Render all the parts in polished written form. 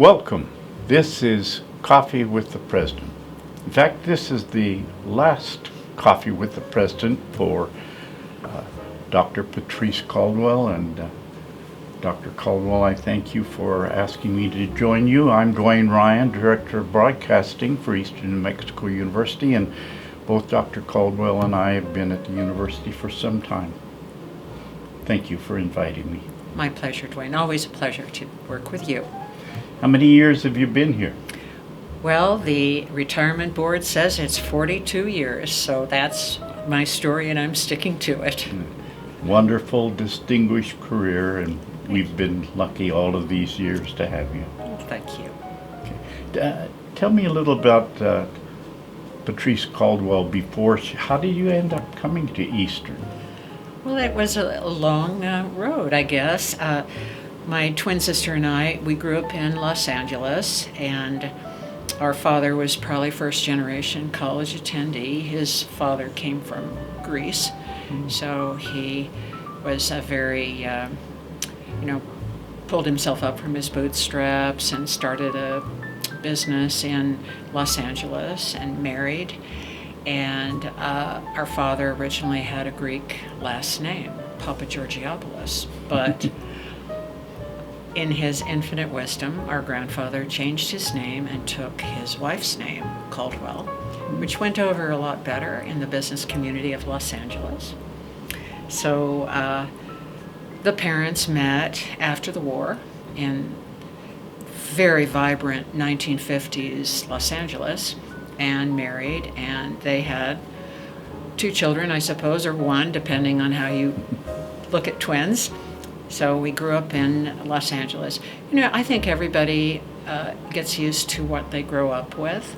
Welcome. This is Coffee with the President. In fact, this is the last Coffee with the President for Dr. Patrice Caldwell. And Dr. Caldwell, I thank you for asking me to join you. I'm Duane Ryan, Director of Broadcasting for Eastern New Mexico University, and both Dr. Caldwell and I have been at the university for some time. Thank you for inviting me. My pleasure, Duane. Always a pleasure to work with you. How many years have you been here? Well, the retirement board says it's 42 years, so that's my story and I'm sticking to it. Wonderful, distinguished career, and we've been lucky all of these years to have you. Thank you. Okay. Tell me a little about Patrice Caldwell before. How did you end up coming to Eastern? Well, it was a long road, I guess. My twin sister and I, we grew up in Los Angeles, and our father was probably first generation college attendee. His father came from Greece, so he was a very, pulled himself up from his bootstraps and started a business in Los Angeles and married. And our father originally had a Greek last name, Papageorgiopoulos, but in his infinite wisdom, our grandfather changed his name and took his wife's name, Caldwell, which went over a lot better in the business community of Los Angeles. So the parents met after the war in very vibrant 1950s Los Angeles and married, and they had 2 children, I suppose, or 1, depending on how you look at twins. So we grew up in Los Angeles. I think everybody gets used to what they grow up with.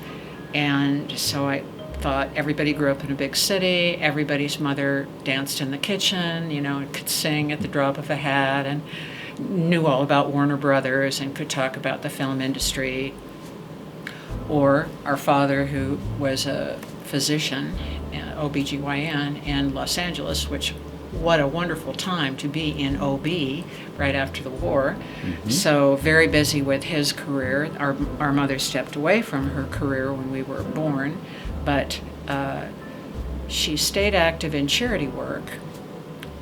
And so I thought everybody grew up in a big city. Everybody's mother danced in the kitchen, could sing at the drop of a hat and knew all about Warner Brothers and could talk about the film industry. Or our father, who was a physician, OBGYN in Los Angeles, which what a wonderful time to be in OB right after the war. Mm-hmm. So very busy with his career. Our mother stepped away from her career when we were born, but she stayed active in charity work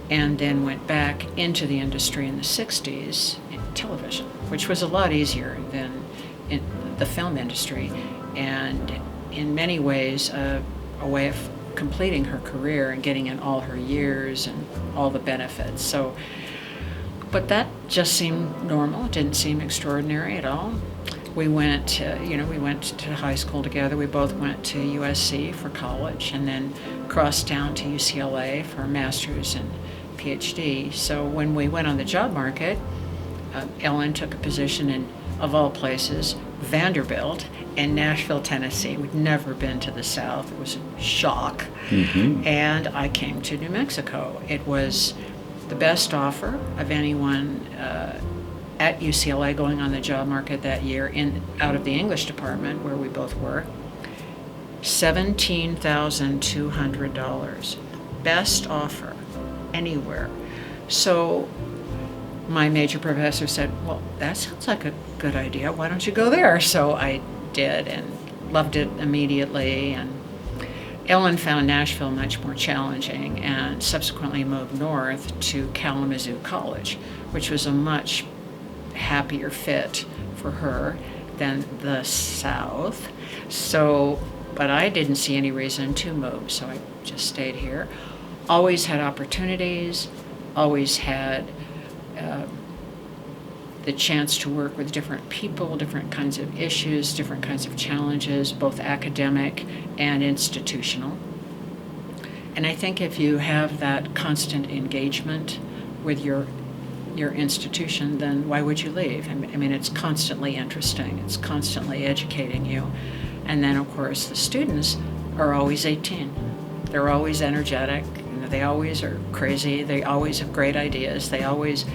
and then went back into the industry in the 60s in television, which was a lot easier than in the film industry, and in many ways a way of completing her career and getting in all her years and all the benefits. So, but that just seemed normal. It didn't seem extraordinary at all. We went to high school together. We both went to USC for college and then crossed down to UCLA for a master's and PhD. So when we went on the job market, Ellen took a position in, of all places, Vanderbilt in Nashville, Tennessee. We'd never been to the South. It was a shock. Mm-hmm. And I came to New Mexico. It was the best offer of anyone at UCLA going on the job market that year out of the English department where we both were. $17,200. Best offer anywhere. So my major professor said, well, that sounds like a good idea. Why don't you go there? So I did and loved it immediately. And Ellen found Nashville much more challenging and subsequently moved north to Kalamazoo College, which was a much happier fit for her than the South. So, but I didn't see any reason to move, so I just stayed here. Always had opportunities, always had the chance to work with different people, different kinds of issues, different kinds of challenges, both academic and institutional. And I think if you have that constant engagement with your institution, then why would you leave? I mean, it's constantly interesting. It's constantly educating you. And then, of course, the students are always 18. They're always energetic. They always are crazy. They always have great ideas. They always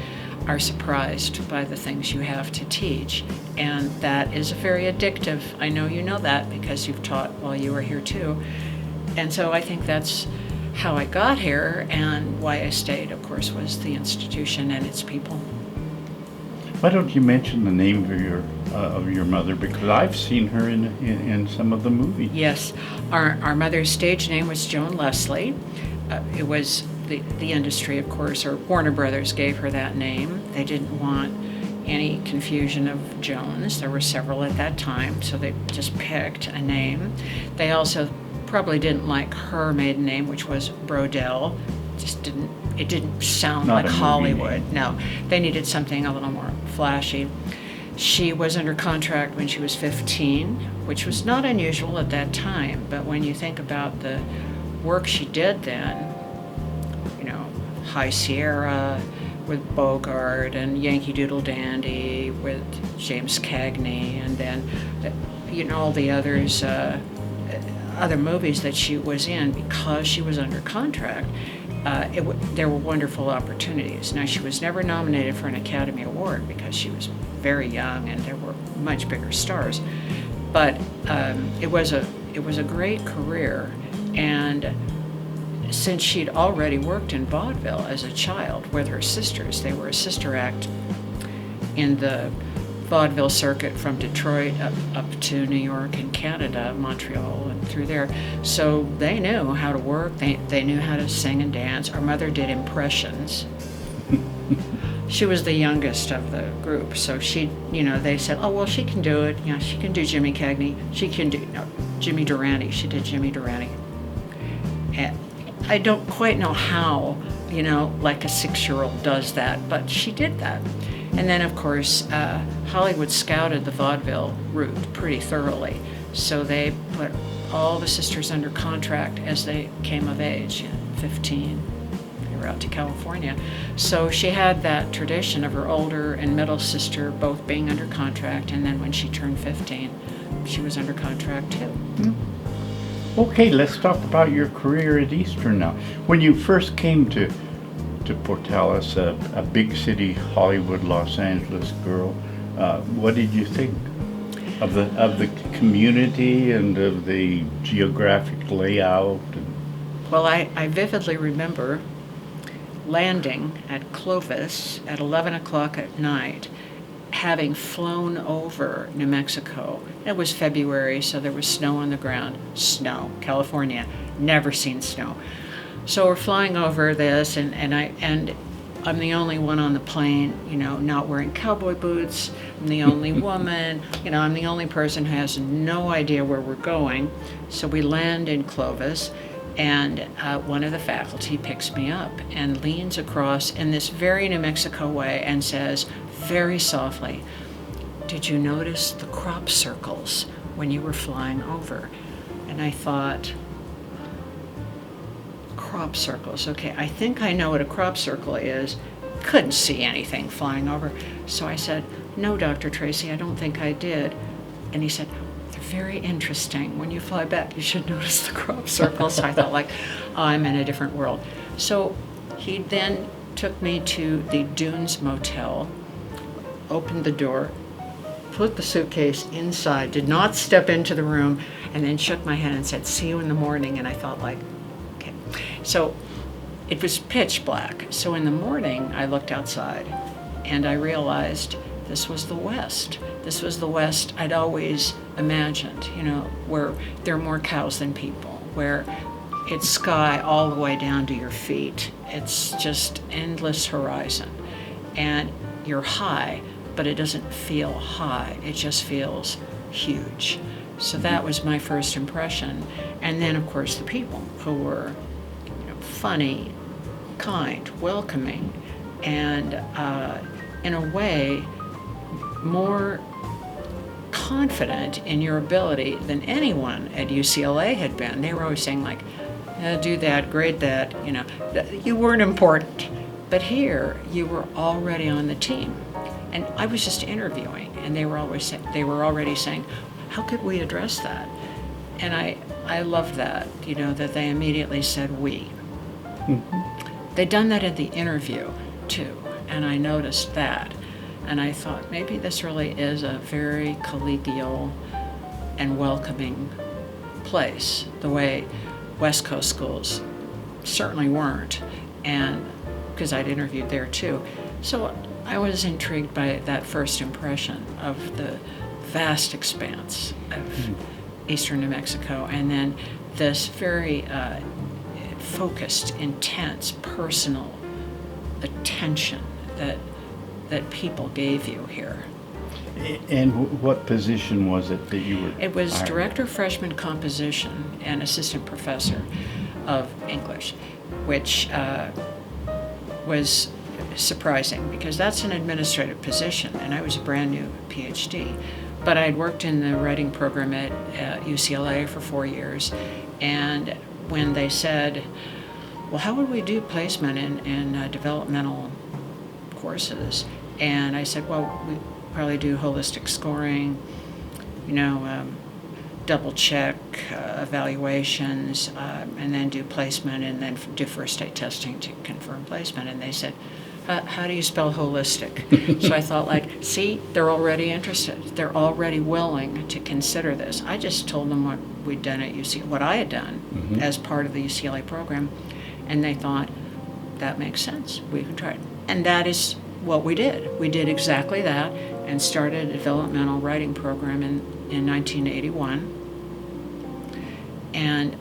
are surprised by the things you have to teach. And that is very addictive. I know you know that because you've taught while you were here too. And so I think that's how I got here, and why I stayed, of course, was the institution and its people. Why don't you mention the name of your mother, because I've seen her in some of the movies. Yes, our mother's stage name was Joan Leslie. It was the industry, of course, or Warner Brothers gave her that name. They didn't want any confusion of Jones. There were several at that time, so they just picked a name. They also probably didn't like her maiden name, which was Brodell. It didn't sound Not like a movie Hollywood. name. No, they needed something a little more flashy. She was under contract when she was 15, which was not unusual at that time, but when you think about the work she did then, High Sierra with Bogart and Yankee Doodle Dandy with James Cagney, and then all the others, other movies that she was in, because she was under contract, there were wonderful opportunities. Now, she was never nominated for an Academy Award because she was very young and there were much bigger stars, but it was a great career. And since she'd already worked in vaudeville as a child with her sisters, they were a sister act in the vaudeville circuit from Detroit up to New York and Canada, Montreal, and through there. So they knew how to work. They knew how to sing and dance. Our mother did impressions. She was the youngest of the group, so they said, oh, well, she can do it. Yeah, she can do Jimmy Cagney. She can do Jimmy Durante. She did Jimmy Durante. And I don't quite know how, like a 6-year-old does that, but she did that. And then, of course, Hollywood scouted the vaudeville route pretty thoroughly. So they put all the sisters under contract as they came of age, 15. They were out to California. So she had that tradition of her older and middle sister both being under contract, and then when she turned 15, she was under contract too. Mm-hmm. Okay, let's talk about your career at Eastern now. When you first came to Portales, a big city, Hollywood, Los Angeles girl, what did you think of the community and of the geographic layout? Well, I vividly remember landing at Clovis at 11 o'clock at night, having flown over New Mexico. It was February, so there was snow on the ground. Snow, California, never seen snow. So we're flying over this, and I'm the only one on the plane, not wearing cowboy boots. I'm the only woman, I'm the only person who has no idea where we're going. So we land in Clovis, and one of the faculty picks me up and leans across in this very New Mexico way and says, very softly, did you notice the crop circles when you were flying over? And I thought, crop circles, okay, I think I know what a crop circle is. Couldn't see anything flying over. So I said, no, Dr. Tracy, I don't think I did. And he said, they're very interesting. When you fly back, you should notice the crop circles. So I thought, oh, I'm in a different world. So he then took me to the Dunes Motel, opened the door, put the suitcase inside, did not step into the room, and then shook my hand and said, see you in the morning. And I thought, okay. So it was pitch black. So in the morning, I looked outside and I realized this was the West. This was the West I'd always imagined, where there are more cows than people, where it's sky all the way down to your feet. It's just endless horizon. And you're high, but it doesn't feel high. It just feels huge. So that was my first impression. And then, of course, the people who were funny, kind, welcoming, and in a way more confident in your ability than anyone at UCLA had been. They were always saying do that, grade that, you weren't important. But here, you were already on the team. And I was just interviewing, and they were already saying, how could we address that? And I loved that, that they immediately said we. Mm-hmm. They'd done that at the interview, too, and I noticed that. And I thought, maybe this really is a very collegial and welcoming place, the way West Coast schools certainly weren't, and because I'd interviewed there, too. So I was intrigued by that first impression of the vast expanse of eastern New Mexico, and then this very focused, intense, personal attention that people gave you here. And what position was it that you were? It was hired? Director of Freshman Composition and Assistant Professor of English, which was surprising because that's an administrative position, and I was a brand new PhD. But I'd worked in the writing program at UCLA for 4 years, and when they said, well, how would we do placement in developmental courses? And I said, well, we probably do holistic scoring, double check evaluations, and then do placement, and then do first aid testing to confirm placement. And they said, how do you spell holistic? So I thought, see, they're already interested. They're already willing to consider this. I just told them what we'd done at UCLA, what I had done as part of the UCLA program, and they thought, that makes sense. We can try it. And that is what we did. We did exactly that and started a developmental writing program in 1981. And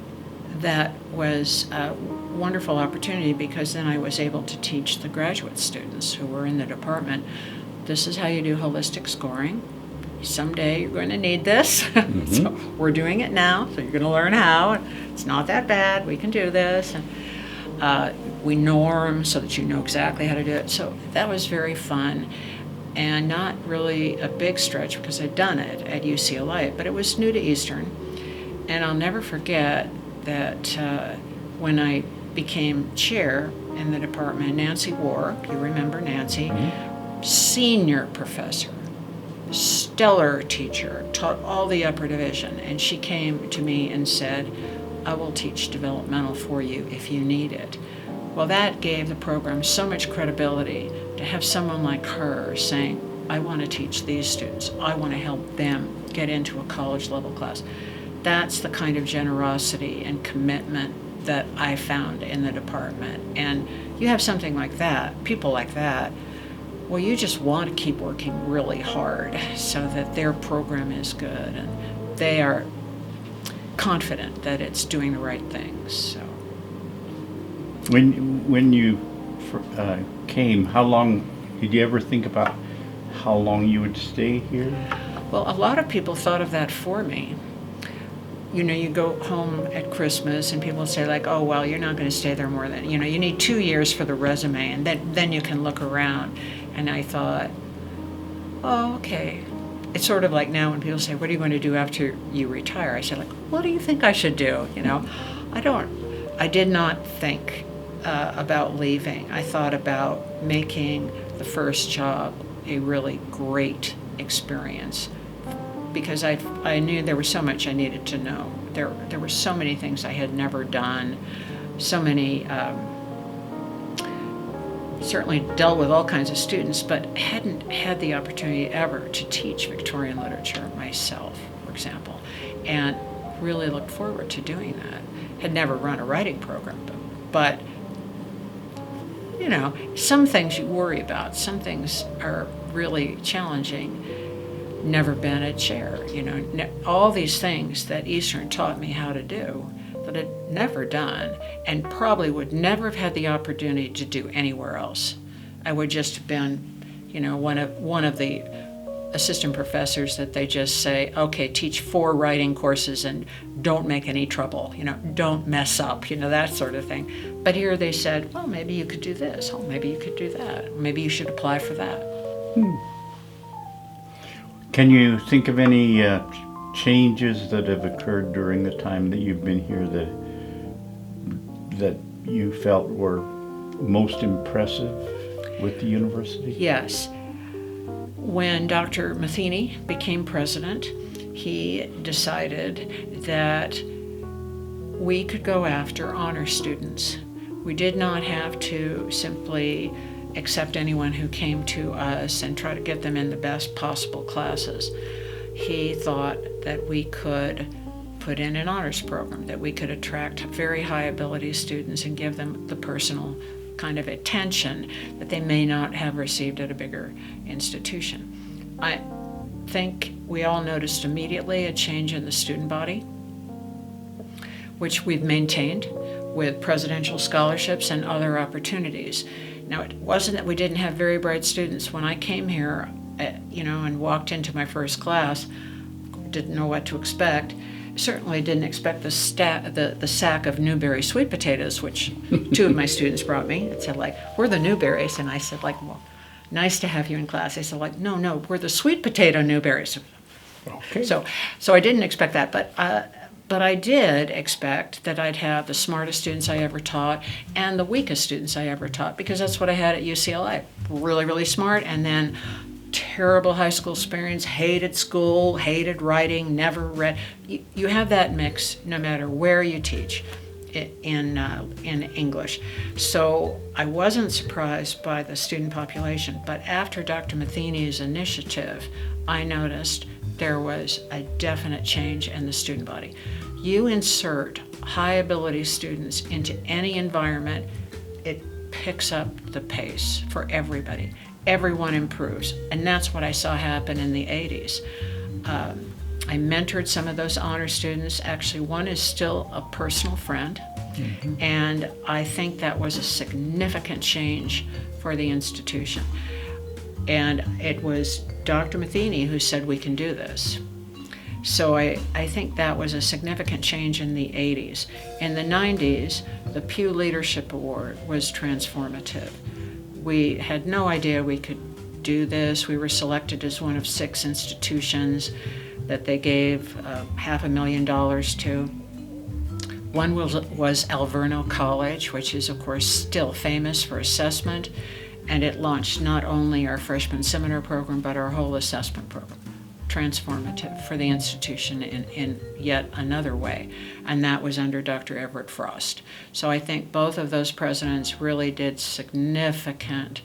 that was a wonderful opportunity because then I was able to teach the graduate students who were in the department, this is how you do holistic scoring. Someday you're going to need this. So we're doing it now, so you're going to learn how. It's not that bad. We can do this. And we norm so that you know exactly how to do it. So that was very fun and not really a big stretch because I'd done it at UCLA, but it was new to Eastern. And I'll never forget that when I became chair in the department, Nancy Warwick, you remember Nancy, senior professor, stellar teacher, taught all the upper division, and she came to me and said, I will teach developmental for you if you need it. Well, that gave the program so much credibility to have someone like her saying, I want to teach these students. I want to help them get into a college level class. That's the kind of generosity and commitment that I found in the department. And you have something like that, people like that, well, you just want to keep working really hard so that their program is good and they are confident that it's doing the right things. So. When you came, how long, did you ever think about how long you would stay here? Well, a lot of people thought of that for me. You go home at Christmas and people say oh, well, you're not going to stay there more than, you need 2 years for the resume and then you can look around. And I thought, oh, okay. It's sort of like now when people say, what are you going to do after you retire? I said, what do you think I should do? I did not think about leaving. I thought about making the first job a really great experience because I knew there was so much I needed to know. There were so many things I had never done, so many, certainly dealt with all kinds of students, but hadn't had the opportunity ever to teach Victorian literature myself, for example, and really looked forward to doing that. Had never run a writing program, but some things you worry about, some things are really challenging. Never been a chair, all these things that Eastern taught me how to do that I'd never done and probably would never have had the opportunity to do anywhere else. I would just have been, one of the assistant professors that they just say, okay, teach 4 writing courses and don't make any trouble, don't mess up, that sort of thing. But here they said, well, maybe you could do this. Oh, maybe you could do that. Maybe you should apply for that. Can you think of any changes that have occurred during the time that you've been here that you felt were most impressive with the university? Yes. When Dr. Matheny became president, he decided that we could go after honor students. We did not have to simply accept anyone who came to us and try to get them in the best possible classes. He thought that we could put in an honors program, that we could attract very high ability students and give them the personal kind of attention that they may not have received at a bigger institution. I think we all noticed immediately a change in the student body, which we've maintained with presidential scholarships and other opportunities. Now, it wasn't that we didn't have very bright students. When I came here, and walked into my first class, didn't know what to expect. Certainly didn't expect the sack of Newberry sweet potatoes, which two of my students brought me. It said, like, we're the Newberries. And I said, like, well, nice to have you in class. They said, like, no, we're the sweet potato Newberries. Okay. So I didn't expect that, but I did expect that I'd have the smartest students I ever taught and the weakest students I ever taught, because that's what I had at UCLA. Really, really smart, and then terrible high school experience, hated school, hated writing, never read. You have that mix no matter where you teach in English. So I wasn't surprised by the student population, but after Dr. Matheny's initiative, I noticed there was a definite change in the student body. You insert high ability students into any environment, it picks up the pace for everybody. Everyone improves, and that's what I saw happen in the 80s. I mentored some of those honor students. Actually, one is still a personal friend, and I think that was a significant change for the institution. And it was Dr. Matheny who said we can do this. So I think that was a significant change in the 80s. In the 90s, the Pew Leadership Award was transformative. We had no idea we could do this. We were selected as one of 6 institutions that they gave $500,000 to. One was Alverno College, which is, of course, still famous for assessment, and it launched not only our freshman seminar program, but our whole assessment program, transformative for the institution in yet another way, and that was under Dr. Everett Frost. So I think both of those presidents really did significant,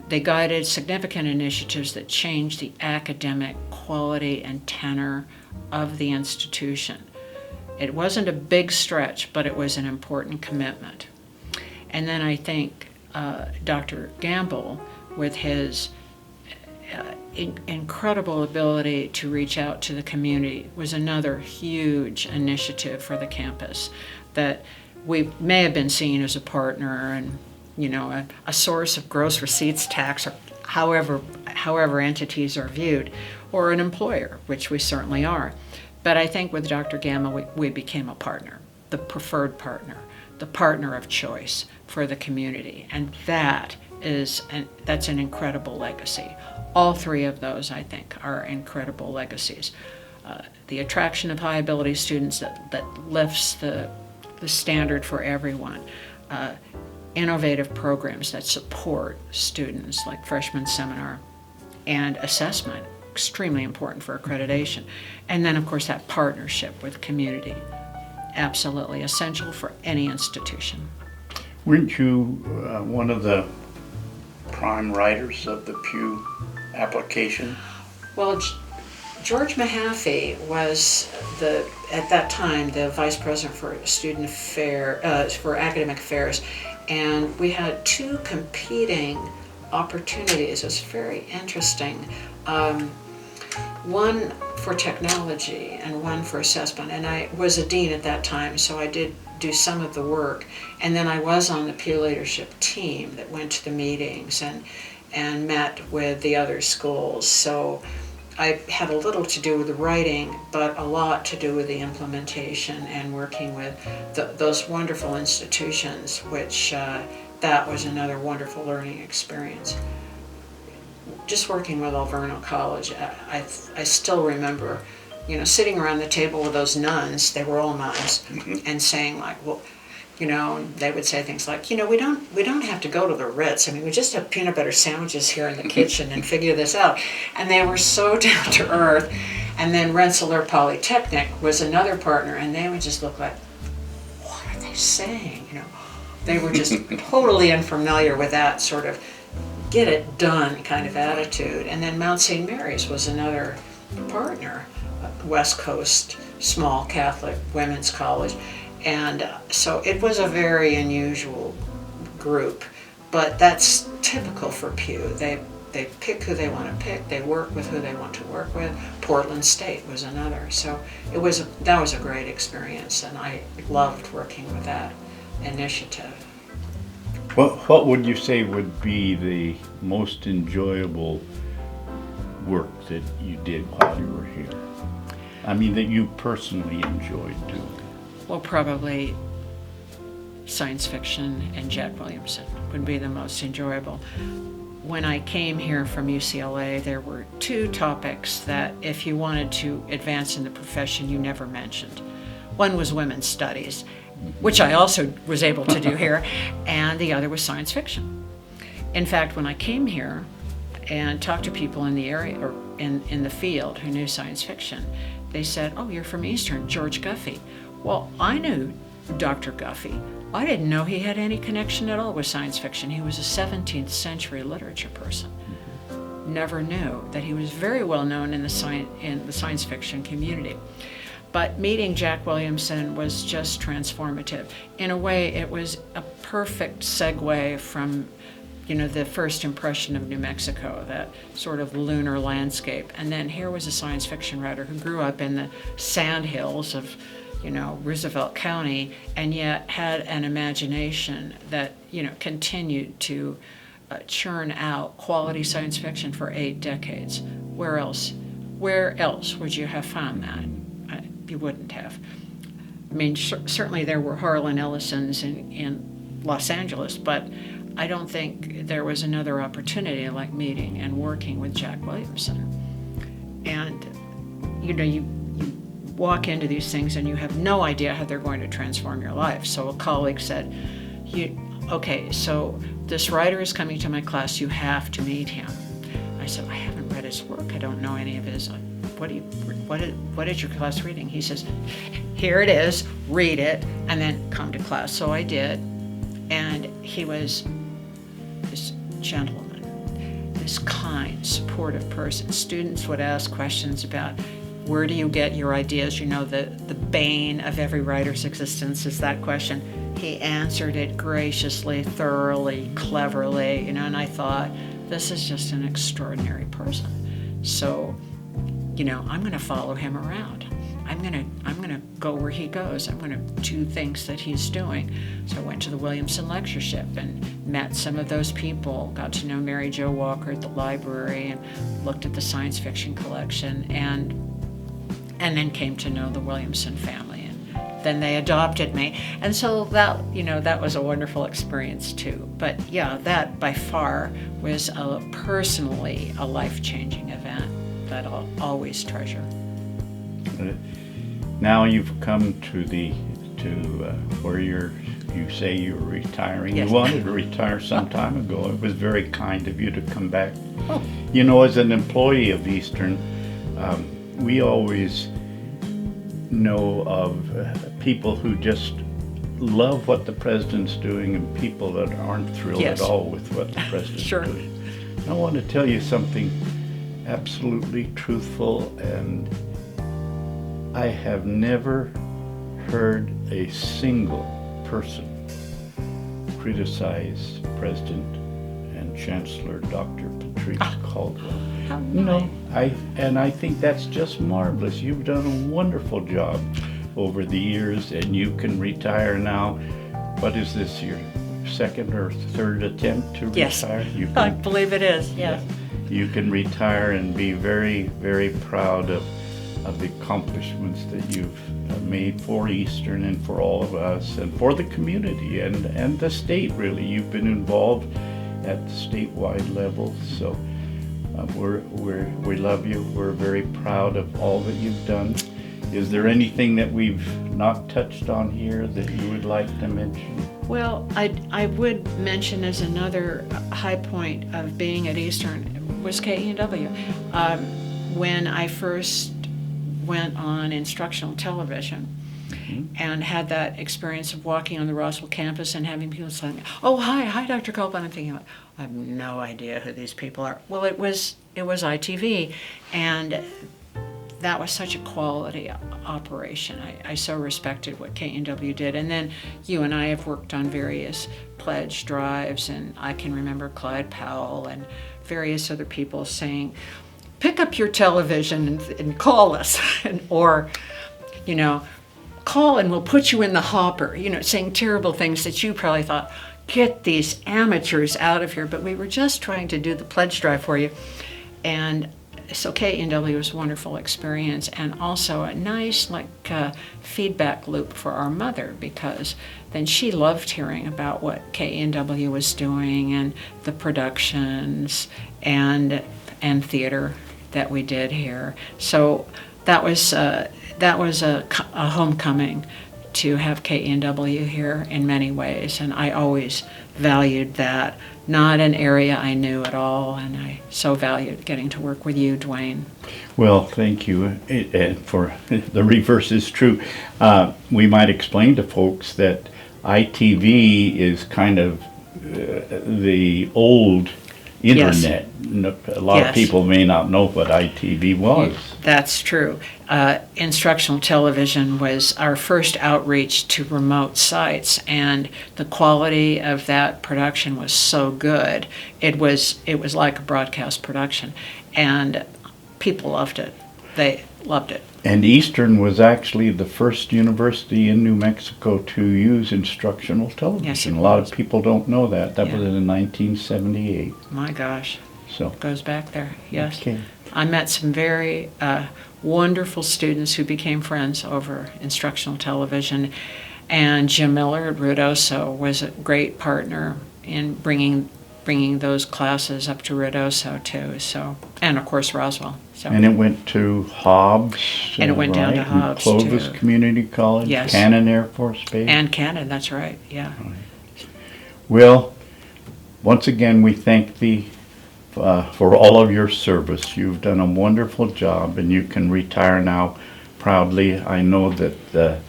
they guided significant initiatives that changed the academic quality and tenor of the institution. It wasn't a big stretch, but it was an important commitment. And then I think Dr. Gamble, with his incredible ability to reach out to the community, was another huge initiative for the campus that we may have been seen as a partner and a source of gross receipts tax, or however entities are viewed, or an employer, which we certainly are. But I think with Dr. Gamble, we became a partner, the preferred partner, the partner of choice for the community, and that's an incredible legacy. All 3 of those, I think, are incredible legacies. The attraction of high ability students that lifts the standard for everyone. Innovative programs that support students, like freshman seminar and assessment, extremely important for accreditation. And then, of course, that partnership with community, absolutely essential for any institution. Weren't you one of the prime writers of the Pew application? Well, George Mahaffey was at that time the vice president for student for academic affairs, and we had 2 competing opportunities. It was very interesting. One for technology and one for assessment, and I was a dean at that time, so I did do some of the work, and then I was on the Pew leadership team that went to the meetings and met with the other schools. So I had a little to do with the writing, but a lot to do with the implementation and working with those wonderful institutions, which that was another wonderful learning experience. Just working with Alverno College, I still remember, sitting around the table with those nuns, they were all nuns, and saying, like, well, they would say things like, we don't have to go to the Ritz. I mean, we just have peanut butter sandwiches here in the kitchen and figure this out. And they were so down to earth. And then Rensselaer Polytechnic was another partner, and they would just look like, what are they saying? They were just totally unfamiliar with that sort of get it done kind of attitude. And then Mount St. Mary's was another partner, West Coast small Catholic women's college. And so it was a very unusual group, but that's typical for Pew. They pick who they want to pick. They work with who they want to work with. Portland State was another. So that was a great experience, and I loved working with that initiative. What would you say would be the most enjoyable work that you did while you were here? I mean, that you personally enjoyed doing? Well, probably science fiction and Jack Williamson would be the most enjoyable. When I came here from UCLA, there were two topics that if you wanted to advance in the profession, you never mentioned. One was women's studies, which I also was able to do here, and the other was science fiction. In fact, when I came here and talked to people in the area or in the field who knew science fiction, they said, "Oh, you're from Eastern, George Guffey." Well, I knew Dr. Guffey. I didn't know he had any connection at all with science fiction. He was a 17th century literature person. Never knew that he was very well known in the science fiction community. But meeting Jack Williamson was just transformative. In a way, it was a perfect segue from, the first impression of New Mexico, that sort of lunar landscape. And then here was a science fiction writer who grew up in the sandhills of Roosevelt County, and yet had an imagination that, continued to churn out quality science fiction for 8 decades. Where else would you have found that? You wouldn't have. I mean, certainly there were Harlan Ellisons in Los Angeles, but I don't think there was another opportunity like meeting and working with Jack Williamson. And, you walk into these things and you have no idea how they're going to transform your life. So a colleague said, okay, so this writer is coming to my class, you have to meet him. I said, I haven't read his work, I don't know any of his. What is your class reading? He says, here it is, read it, and then come to class. So I did, and he was this gentleman, this kind, supportive person. Students would ask questions about, where do you get your ideas? The bane of every writer's existence is that question. He answered it graciously, thoroughly, cleverly, and I thought, this is just an extraordinary person. So, I'm going to follow him around. I'm going to go where he goes. I'm going to do things that he's doing. So I went to the Williamson Lectureship and met some of those people, got to know Mary Jo Walker at the library, and looked at the science fiction collection, and then came to know the Williamson family, and then they adopted me. And so that was a wonderful experience too. But yeah, that by far was personally a life-changing event that I'll always treasure. Now you've come to where you say you're retiring. Yes. You wanted to retire some time ago. It was very kind of you to come back. Oh. As an employee of Eastern, we always know of people who just love what the president's doing and people that aren't thrilled Yes. at all with what the president's Sure. doing. I want to tell you something absolutely truthful, and I have never heard a single person criticize President and Chancellor Dr. Patrice Caldwell. How No, I think that's just marvelous. You've done a wonderful job over the years, and you can retire now. What is this, your second or third attempt to Yes. retire? You I can, believe it is, yes. you can retire and be very, very proud of the accomplishments that you've made for Eastern and for all of us and for the community and the state, really. You've been involved at the statewide level, so we love you. We're very proud of all that you've done. Is there anything that we've not touched on here that you would like to mention? Well, I would mention as another high point of being at Eastern was KENW. When I first went on instructional television and had that experience of walking on the Roswell campus and having people say, "Oh, hi, Dr. Caldwell." I'm thinking, I have no idea who these people are. Well, it was ITV, and that was such a quality operation. I so respected what K&W did. And then you and I have worked on various pledge drives, and I can remember Clyde Powell and various other people saying, pick up your television and call us, or, call and we'll put you in the hopper, saying terrible things that you probably thought, get these amateurs out of here. But we were just trying to do the pledge drive for you. And so K&W was a wonderful experience, and also a nice feedback loop for our mother, because then she loved hearing about what K&W was doing and the productions and theater that we did here. So that was a homecoming to have K&W here in many ways, and I always valued that. Not an area I knew at all, and I so valued getting to work with you, Duane. Well, thank you. And for the reverse is true. We might explain to folks that ITV is kind of the old internet. Yes. A lot of people may not know what ITV was. That's true. Instructional television was our first outreach to remote sites, and the quality of that production was so good. It was like a broadcast production, and people loved it. They loved it. And Eastern was actually the first university in New Mexico to use instructional television. Yes, it a lot was. of people don't know that. That was in 1978. My gosh. So Goes back there, yes. Okay. I met some very wonderful students who became friends over instructional television, and Jim Miller at Ruidoso was a great partner in bringing those classes up to Ruidoso too. So, and of course Roswell. So. And it went to Hobbs. And it went down to and Hobbs, Clovis too. Community College, Yes. Cannon Air Force Base. And Cannon, that's right, yeah. Well, once again, we thank thee for all of your service. You've done a wonderful job, and you can retire now proudly. I know that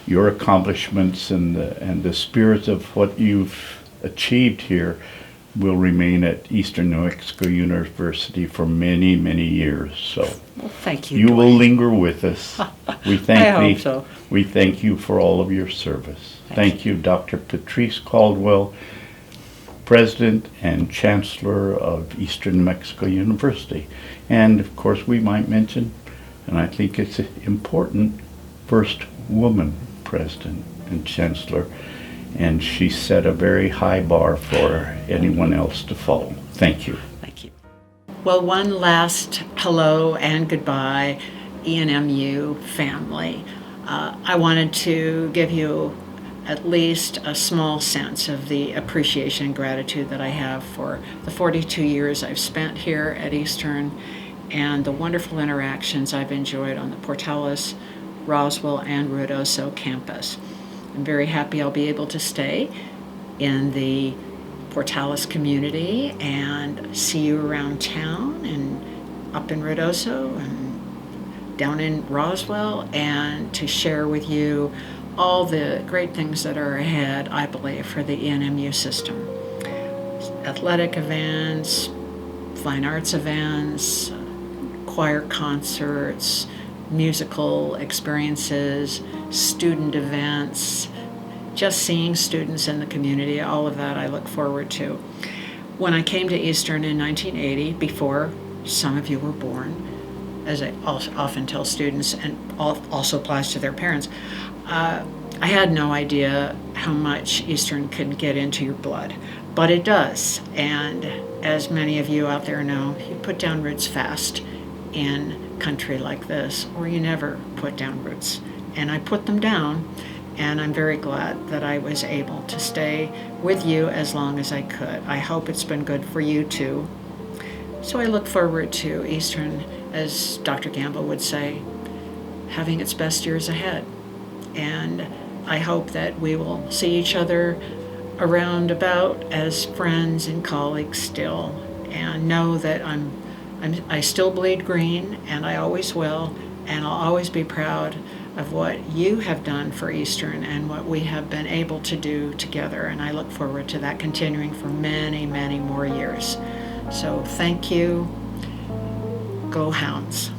your accomplishments and the spirit of what you've achieved here will remain at Eastern New Mexico University for many, many years. So Well, thank you, you will Duane. linger with us. We thank I thee. hope so. We thank you for all of your service. Thank you, Dr. Patrice Caldwell, President and Chancellor of Eastern New Mexico University. And of course we might mention, and I think it's important, first woman President and Chancellor, and she set a very high bar for anyone else to follow. Thank you. Thank you. Well, one last hello and goodbye, ENMU family. I wanted to give you at least a small sense of the appreciation and gratitude that I have for the 42 years I've spent here at Eastern and the wonderful interactions I've enjoyed on the Portales, Roswell, and Ruidoso campus. I'm very happy I'll be able to stay in the Portales community and see you around town and up in Ruidoso and down in Roswell, and to share with you all the great things that are ahead, I believe, for the ENMU system. Athletic events, fine arts events, choir concerts, musical experiences, student events, just seeing students in the community, all of that I look forward to. When I came to Eastern in 1980, before some of you were born, as I often tell students, and also applies to their parents, I had no idea how much Eastern could get into your blood, but it does. And as many of you out there know, you put down roots fast in country like this, or you never put down roots. And I put them down, and I'm very glad that I was able to stay with you as long as I could. I hope it's been good for you too. So I look forward to Eastern, as Dr. Gamble would say, having its best years ahead. And I hope that we will see each other around about as friends and colleagues still, and know that I still bleed green, and I always will, and I'll always be proud of what you have done for Eastern and what we have been able to do together. And I look forward to that continuing for many, many more years. So thank you. Go Hounds.